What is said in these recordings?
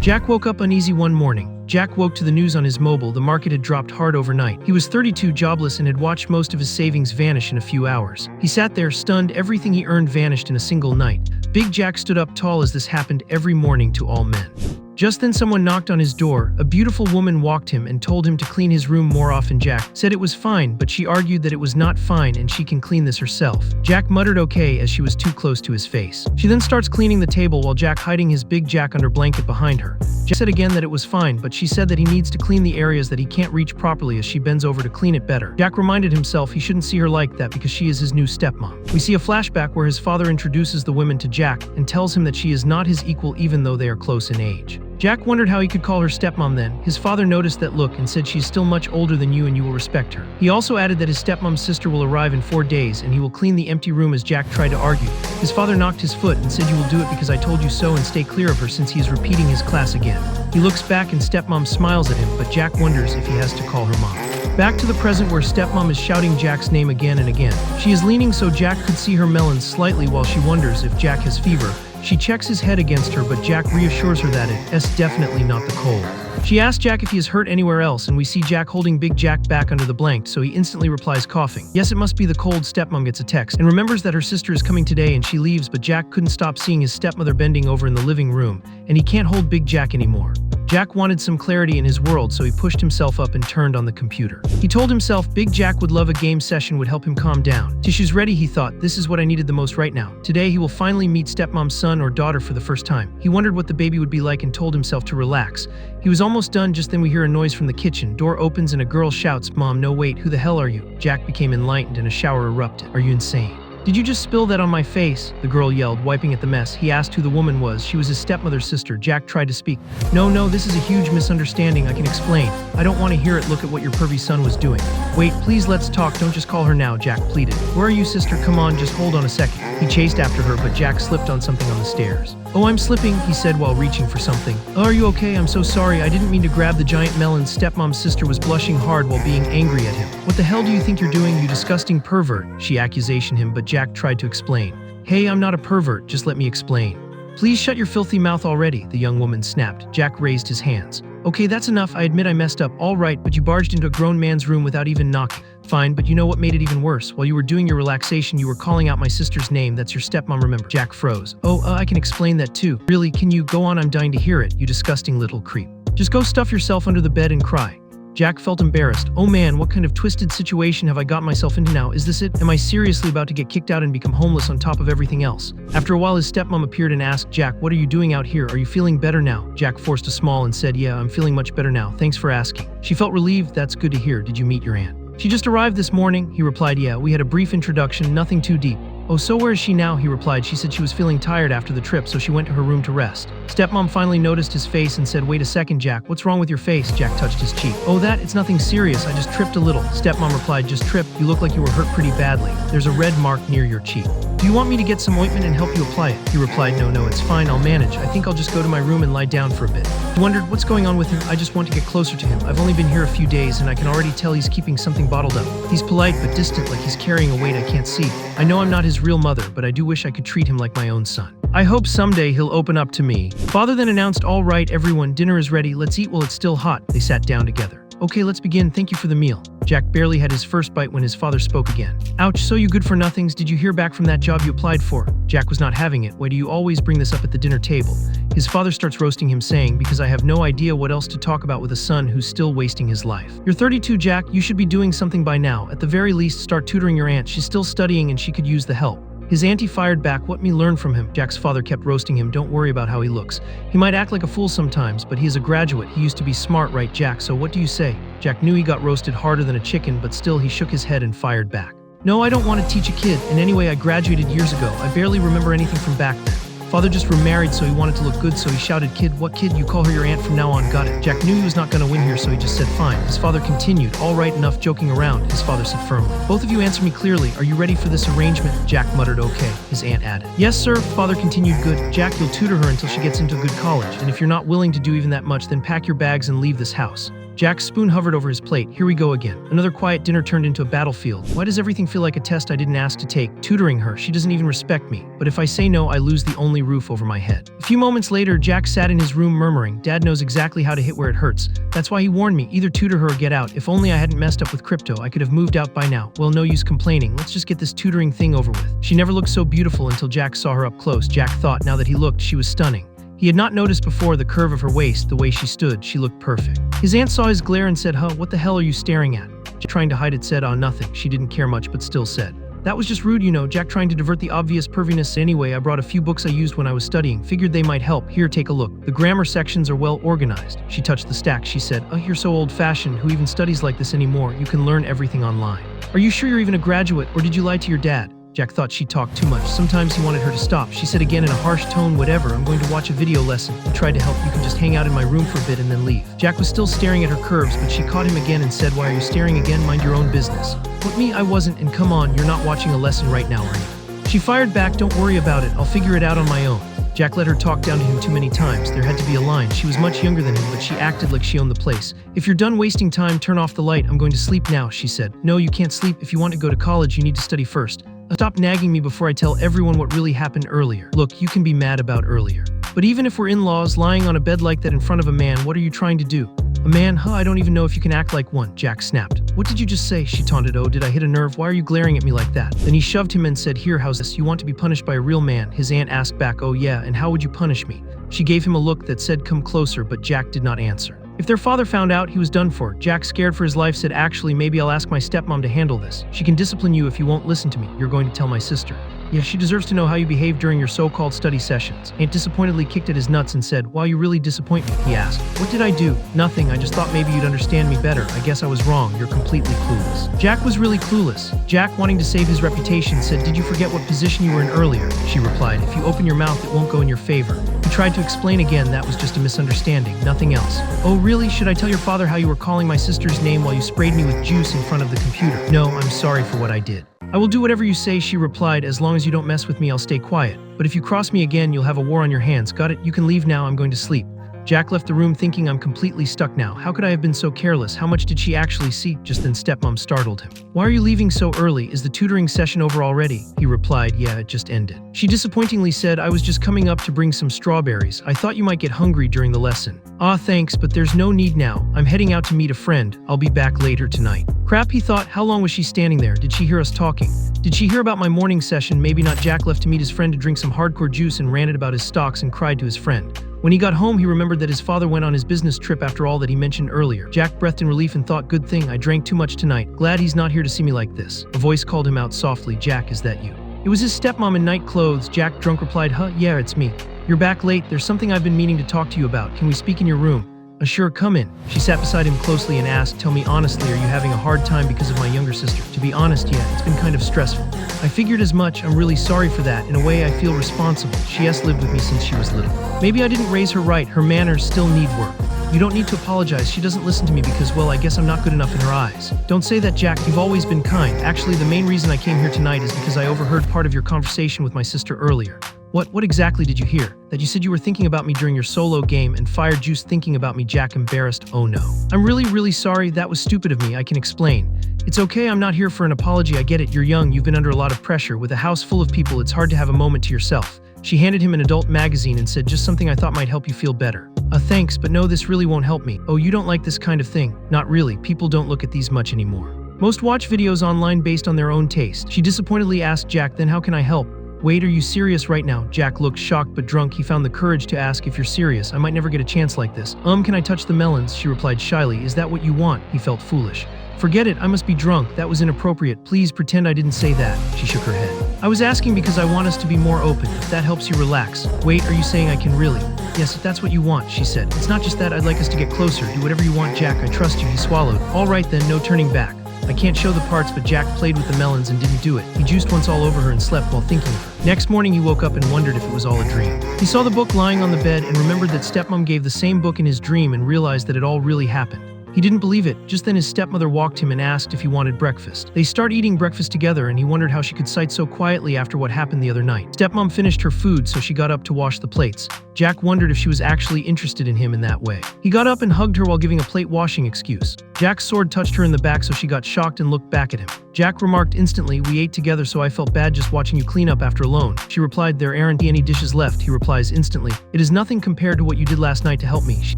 Jack woke up uneasy one morning. Jack woke to the news on his mobile. The market had dropped hard overnight. He was 32, jobless, and had watched most of his savings vanish in a few hours. He sat there, stunned. Everything he earned vanished in a single night. Big Jack stood up tall as this happened every morning to all men. Just then someone knocked on his door. A beautiful woman walked him and told him to clean his room more often. Jack said it was fine, but she argued that it was not fine and she can clean this herself. Jack muttered okay as she was too close to his face. She then starts cleaning the table while Jack hiding his Big Jack under blanket behind her. Jack said again that it was fine, but she said that he needs to clean the areas that he can't reach properly as she bends over to clean it better. Jack reminded himself he shouldn't see her like that because she is his new stepmom. We see a flashback where his father introduces the woman to Jack and tells him that she is not his equal even though they are close in age. Jack wondered how he could call her stepmom then. His father noticed that look and said she's still much older than you and you will respect her. He also added that his stepmom's sister will arrive in 4 days and he will clean the empty room as Jack tried to argue. His father knocked his foot and said you will do it because I told you so and stay clear of her since he is repeating his class again. He looks back and stepmom smiles at him, but Jack wonders if he has to call her mom. Back to the present where stepmom is shouting Jack's name again and again. She is leaning so Jack could see her melons slightly while she wonders if Jack has fever. She checks his head against her, but Jack reassures her that it's definitely not the cold. She asks Jack if he is hurt anywhere else, and we see Jack holding Big Jack back under the blanket, so he instantly replies coughing. Yes, it must be the cold. Stepmom gets a text and remembers that her sister is coming today and she leaves, but Jack couldn't stop seeing his stepmother bending over in the living room, and he can't hold Big Jack anymore. Jack wanted some clarity in his world, so he pushed himself up and turned on the computer. He told himself Big Jack would love a game session would help him calm down. Tissues ready, he thought. This is what I needed the most right now. Today he will finally meet stepmom's son or daughter for the first time. He wondered what the baby would be like and told himself to relax. He was almost done, just then we hear a noise from the kitchen. Door opens and a girl shouts, "Mom, no wait, who the hell are you?" Jack became enlightened and a shower erupted. "Are you insane? Did you just spill that on my face?" the girl yelled, wiping at the mess. He asked who the woman was. She was his stepmother's sister. Jack tried to speak. No, this is a huge misunderstanding. I can explain. I don't want to hear it. Look at what your pervy son was doing. Wait, please, let's talk. Don't just call her now, Jack pleaded. Where are you, sister? Come on, just hold on a second. He chased after her, but Jack slipped on something on the stairs. "Oh, I'm slipping," he said while reaching for something. "Oh, are you okay? I'm so sorry. I didn't mean to grab the giant melon." Stepmom's sister was blushing hard while being angry at him. "What the hell do you think you're doing, you disgusting pervert?" she accusation him, but Jack tried to explain. "Hey, I'm not a pervert, just let me explain." "Please shut your filthy mouth already," the young woman snapped. Jack raised his hands. "Okay, that's enough. I admit I messed up. All right, but you barged into a grown man's room without even knocking. Fine, but you know what made it even worse? While you were doing your relaxation, you were calling out my sister's name. That's your stepmom, remember?" Jack froze. I can explain that too." "Really? Can you? Go on, I'm dying to hear it, you disgusting little creep. Just go stuff yourself under the bed and cry." Jack felt embarrassed. "Oh man, what kind of twisted situation have I got myself into now? Is this it? Am I seriously about to get kicked out and become homeless on top of everything else?" After a while, his stepmom appeared and asked Jack, "What are you doing out here? Are you feeling better now?" Jack forced a smile and said, "Yeah, I'm feeling much better now. Thanks for asking." She felt relieved. "That's good to hear. Did you meet your aunt?" "She just arrived this morning," he replied. "Yeah, we had a brief introduction, nothing too deep." "Oh, so where is she now?" he replied. "She said she was feeling tired after the trip, so she went to her room to rest." Stepmom finally noticed his face and said, "Wait a second, Jack. What's wrong with your face?" Jack touched his cheek. "Oh, it's nothing serious. I just tripped a little." Stepmom replied, "Just tripped? You look like you were hurt pretty badly. There's a red mark near your cheek. Do you want me to get some ointment and help you apply it?" He replied, No, it's fine. I'll manage. I think I'll just go to my room and lie down for a bit." He wondered, what's going on with him? "I just want to get closer to him. I've only been here a few days and I can already tell he's keeping something bottled up. He's polite but distant, like he's carrying a weight I can't see. I know I'm not his real mother, but I do wish I could treat him like my own son. I hope someday he'll open up to me." Father then announced, "All right, everyone, dinner is ready. Let's eat while it's still hot." They sat down together. "Okay, let's begin. Thank you for the meal." Jack barely had his first bite when his father spoke again. "Ouch, so you good for nothings. Did you hear back from that job you applied for?" Jack was not having it. "Why do you always bring this up at the dinner table?" His father starts roasting him, saying, "Because I have no idea what else to talk about with a son who's still wasting his life. You're 32, Jack. You should be doing something by now. At the very least, start tutoring your aunt. She's still studying and she could use the help." His auntie fired back, "What me learn from him?" Jack's father kept roasting him. "Don't worry about how he looks. He might act like a fool sometimes, but he is a graduate. He used to be smart, right, Jack? So what do you say?" Jack knew he got roasted harder than a chicken, but still he shook his head and fired back. "No, I don't want to teach a kid. And anyway, I graduated years ago. I barely remember anything from back then." Father just remarried, so he wanted to look good, so he shouted, "Kid, what kid? You call her your aunt from now on, got it?" Jack knew he was not going to win here, so he just said fine. His father continued, "All right, enough joking around," his father said firmly. "Both of you answer me clearly. Are you ready for this arrangement?" Jack muttered, "Okay," his aunt added. "Yes, sir." Father continued, "Good. Jack, you'll tutor her until she gets into a good college, and if you're not willing to do even that much, then pack your bags and leave this house." Jack's spoon hovered over his plate. Here we go again. Another quiet dinner turned into a battlefield. Why does everything feel like a test I didn't ask to take? Tutoring her, she doesn't even respect me. But if I say no, I lose the only roof over my head. A few moments later, Jack sat in his room murmuring, Dad knows exactly how to hit where it hurts. That's why he warned me, either tutor her or get out. If only I hadn't messed up with crypto, I could have moved out by now. Well, no use complaining. Let's just get this tutoring thing over with. She never looked so beautiful until Jack saw her up close. Jack thought, now that he looked, she was stunning. He had not noticed before the curve of her waist, the way she stood. She looked perfect. His aunt saw his glare and said, what the hell are you staring at? Jack, trying to hide it, said, nothing. She didn't care much, but still said, that was just rude, you know. Jack trying to divert the obvious perviness. Anyway, I brought a few books I used when I was studying. Figured they might help. Here, take a look. The grammar sections are well organized. She touched the stack. She said, you're so old-fashioned. Who even studies like this anymore? You can learn everything online. Are you sure you're even a graduate, or did you lie to your dad? Jack thought she talked too much. Sometimes he wanted her to stop. She said again in a harsh tone, whatever, I'm going to watch a video lesson. He tried to help. You can just hang out in my room for a bit and then leave. Jack was still staring at her curves, but she caught him again and said, why are you staring again? Mind your own business. What, me? I wasn't, and come on, you're not watching a lesson right now, are you? She fired back, don't worry about it. I'll figure it out on my own. Jack let her talk down to him too many times. There had to be a line. She was much younger than him, but she acted like she owned the place. If you're done wasting time, turn off the light. I'm going to sleep now, she said. No, you can't sleep. If you want to go to college, you need to study first. Stop nagging me before I tell everyone what really happened earlier. Look, you can be mad about earlier. But even if we're in-laws, lying on a bed like that in front of a man, what are you trying to do? A man? I don't even know if you can act like one, Jack snapped. What did you just say? She taunted. Oh, did I hit a nerve? Why are you glaring at me like that? Then he shoved him and said, here, how's this? You want to be punished by a real man? His aunt asked back, oh yeah, and how would you punish me? She gave him a look that said, come closer, but Jack did not answer. If their father found out, he was done for. Jack, scared for his life, said, actually, maybe I'll ask my stepmom to handle this. She can discipline you if you won't listen to me. You're going to tell my sister. Yeah, she deserves to know how you behave during your so-called study sessions. Aunt disappointedly kicked at his nuts and said, why you really disappoint me? He asked. What did I do? Nothing. I just thought maybe you'd understand me better. I guess I was wrong. You're completely clueless. Jack was really clueless. Jack, wanting to save his reputation, said, did you forget what position you were in earlier? She replied, if you open your mouth, it won't go in your favor. He tried to explain again that was just a misunderstanding, nothing else. Oh, really? Should I tell your father how you were calling my sister's name while you sprayed me with juice in front of the computer? No, I'm sorry for what I did. I will do whatever you say, she replied. As long as you don't mess with me, I'll stay quiet. But if you cross me again, you'll have a war on your hands. Got it? You can leave now. I'm going to sleep. Jack left the room thinking, I'm completely stuck now. How could I have been so careless? How much did she actually see? Just then stepmom startled him. Why are you leaving so early? Is the tutoring session over already? He replied, yeah, it just ended. She disappointingly said, I was just coming up to bring some strawberries. I thought you might get hungry during the lesson. Thanks, but there's no need now. I'm heading out to meet a friend. I'll be back later tonight. Crap, he thought. How long was she standing there? Did she hear us talking? Did she hear about my morning session? Maybe not. Jack left to meet his friend to drink some hardcore juice and ranted about his stocks and cried to his friend. When he got home, he remembered that his father went on his business trip after all that he mentioned earlier. Jack breathed in relief and thought, good thing I drank too much tonight. Glad he's not here to see me like this. A voice called him out softly. Jack, is that you? It was his stepmom in night clothes. Jack, drunk, replied, yeah, it's me. You're back late. There's something I've been meaning to talk to you about. Can we speak in your room? Sure, come in. She sat beside him closely and asked, tell me honestly, are you having a hard time because of my younger sister? To be honest, yeah, it's been kind of stressful. I figured as much. I'm really sorry for that. In a way, I feel responsible. She has lived with me since she was little. Maybe I didn't raise her right. Her manners still need work. You don't need to apologize. She doesn't listen to me because, well, I guess I'm not good enough in her eyes. Don't say that, Jack. You've always been kind. Actually, the main reason I came here tonight is because I overheard part of your conversation with my sister earlier. What exactly did you hear? That you said you were thinking about me during your solo game and fired juice thinking about me, Jack, embarrassed. Oh no. I'm really sorry. That was stupid of me. I can explain. It's okay. I'm not here for an apology. I get it. You're young. You've been under a lot of pressure. With a house full of people, it's hard to have a moment to yourself. She handed him an adult magazine and said, just something I thought might help you feel better. Thanks, but no, this really won't help me. Oh, you don't like this kind of thing? Not really. People don't look at these much anymore. Most watch videos online based on their own taste. She disappointedly asked Jack, then how can I help? Wait, are you serious right now? Jack looked shocked but drunk. He found the courage to ask, if you're serious, I might never get a chance like this. Can I touch the melons? She replied shyly. Is that what you want? He felt foolish. Forget it, I must be drunk. That was inappropriate. Please pretend I didn't say that. She shook her head. I was asking because I want us to be more open, if that helps you relax. Wait, are you saying I can really? Yes, if that's what you want, she said. It's not just that, I'd like us to get closer. Do whatever you want, Jack. I trust you. He swallowed. All right then, no turning back. I can't show the parts, but Jack played with the melons and didn't do it. He juiced once all over her and slept while thinking of her. Next morning, he woke up and wondered if it was all a dream. He saw the book lying on the bed and remembered that stepmom gave the same book in his dream and realized that it all really happened. He didn't believe it. Just then his stepmother walked him and asked if he wanted breakfast. They start eating breakfast together and he wondered how she could cite so quietly after what happened the other night. Stepmom finished her food, so she got up to wash the plates. Jack wondered if she was actually interested in him in that way. He got up and hugged her while giving a plate washing excuse. Jack's sword touched her in the back, so she got shocked and looked back at him. Jack remarked instantly, "We ate together, so I felt bad just watching you clean up after alone." She replied, "There aren't any dishes left." He replies instantly, "It is nothing compared to what you did last night to help me." She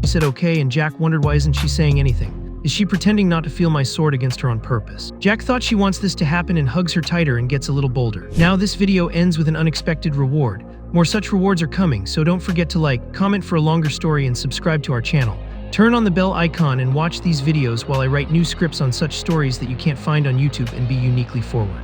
said okay, and Jack wondered, why isn't she saying anything? Is she pretending not to feel my sword against her on purpose? Jack thought she wants this to happen and hugs her tighter and gets a little bolder. Now this video ends with an unexpected reward. More such rewards are coming, so don't forget to like, comment for a longer story, and subscribe to our channel. Turn on the bell icon and watch these videos while I write new scripts on such stories that you can't find on YouTube and be uniquely forward.